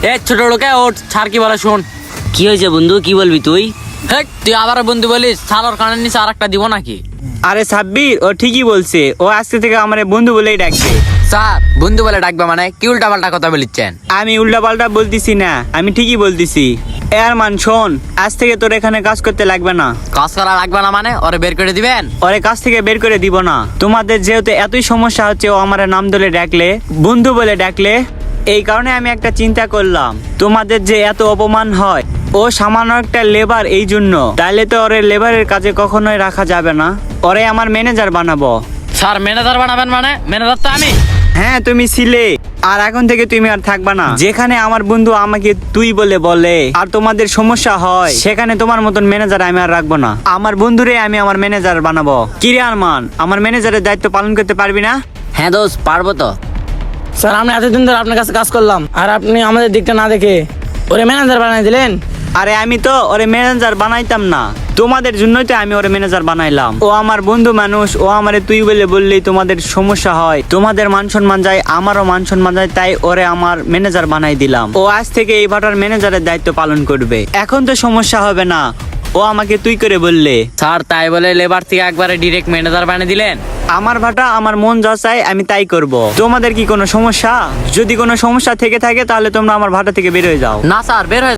এ ছোট লোকে ওঠ, ছাড় কি বলে শোন। কি হয়েছে বন্ধু, কি বলবি তুই? হেক, তুই আবার বন্ধু বলিস, ছাড়ার কানের নিচে আর একটা দিব নাকি? আরে সাব্বির, ও ঠিকই বলছে, ও আজকে থেকে আমার বন্ধু বলেই ডাকবে। স্যার, বন্ধু বলে ডাকবে মানে কি উল্টা পাল্টা কথা বলিচ্ছেন? আমি উল্টা পাল্টা বলতেছি না, আমি ঠিকই বলতেছি। এ আরমান শোন, আজ থেকে তোর এখানে কাজ করতে লাগবে না। কাজ করা লাগবে না মানে ওরে বের করে দিবেন? ওরে কাজ থেকে বের করে দিব না। তোমাদের যেহেতু এতই সমস্যা হচ্ছে ও আমার নাম ধরে ডাকলে, বন্ধু বলে ডাকলে, এই কারণে আমি একটা চিন্তা করলাম, তোমাদের যে এত অপমান হয়, ও সামান্য একটা লেবার, এই জন্য। তাইলে তো ওরে লেবারের কাজে কখনোই রাখা যাবে না, ওরে আমার ম্যানেজার বানাবো। স্যার, ম্যানেজার বানাবেন মানে? ম্যানেজার তো আমি। হ্যাঁ, তুমি ছিলে, আর এখন থেকে তুমি আর থাকবা না। যেখানে আমার বন্ধু আমাকে তুই বলে আর তোমাদের সমস্যা হয়, সেখানে তোমার মতন ম্যানেজার আমি আর রাখবো না। আমার বন্ধুরে আমি আমার ম্যানেজার বানাবো। কিরে আরমান, আমার ম্যানেজারের দায়িত্ব পালন করতে পারবি না? হ্যাঁ দোস্ত, পারবো তো। স্যার, আমরা এতদিন ধরে আপনার কাছে কাজ করলাম, আর আপনি আমাদের দিকটা না দেখে ওরে ম্যানেজার বানিয়ে দিলেন। আরে আমি তো ওরে ম্যানেজার বানাইতাম না, তোমাদের জন্যই তো আমি ওরে ম্যানেজার বানাইলাম। ও আমার বন্ধু মানুষ, ও আমারে তুই বললেই তোমাদের সমস্যা হয়, তোমাদের মান সম্মান যায়, আমারও মান সম্মান যায়, তাই ওরে আমার ম্যানেজার বানাই দিলাম। ও আজ থেকে এই ভাটার ম্যানেজারের দায়িত্ব পালন করবে। এখন তো সমস্যা হবে না, ও আমাকে তুই করে বললে। স্যার, তাই বলে লেবার থেকে একবারে ডিরেক্ট ম্যানেজার বানিয়ে দিলেন? আমার ভাটা আমার মন যা চাই আমি তাই করব। তোমাদের কি কোনো সমস্যা? যদি কোনো সমস্যা থেকে থাকে তাহলে তোমরা আমার ভাটা থেকে বের হয়ে যাও। না স্যার, বের হয়ে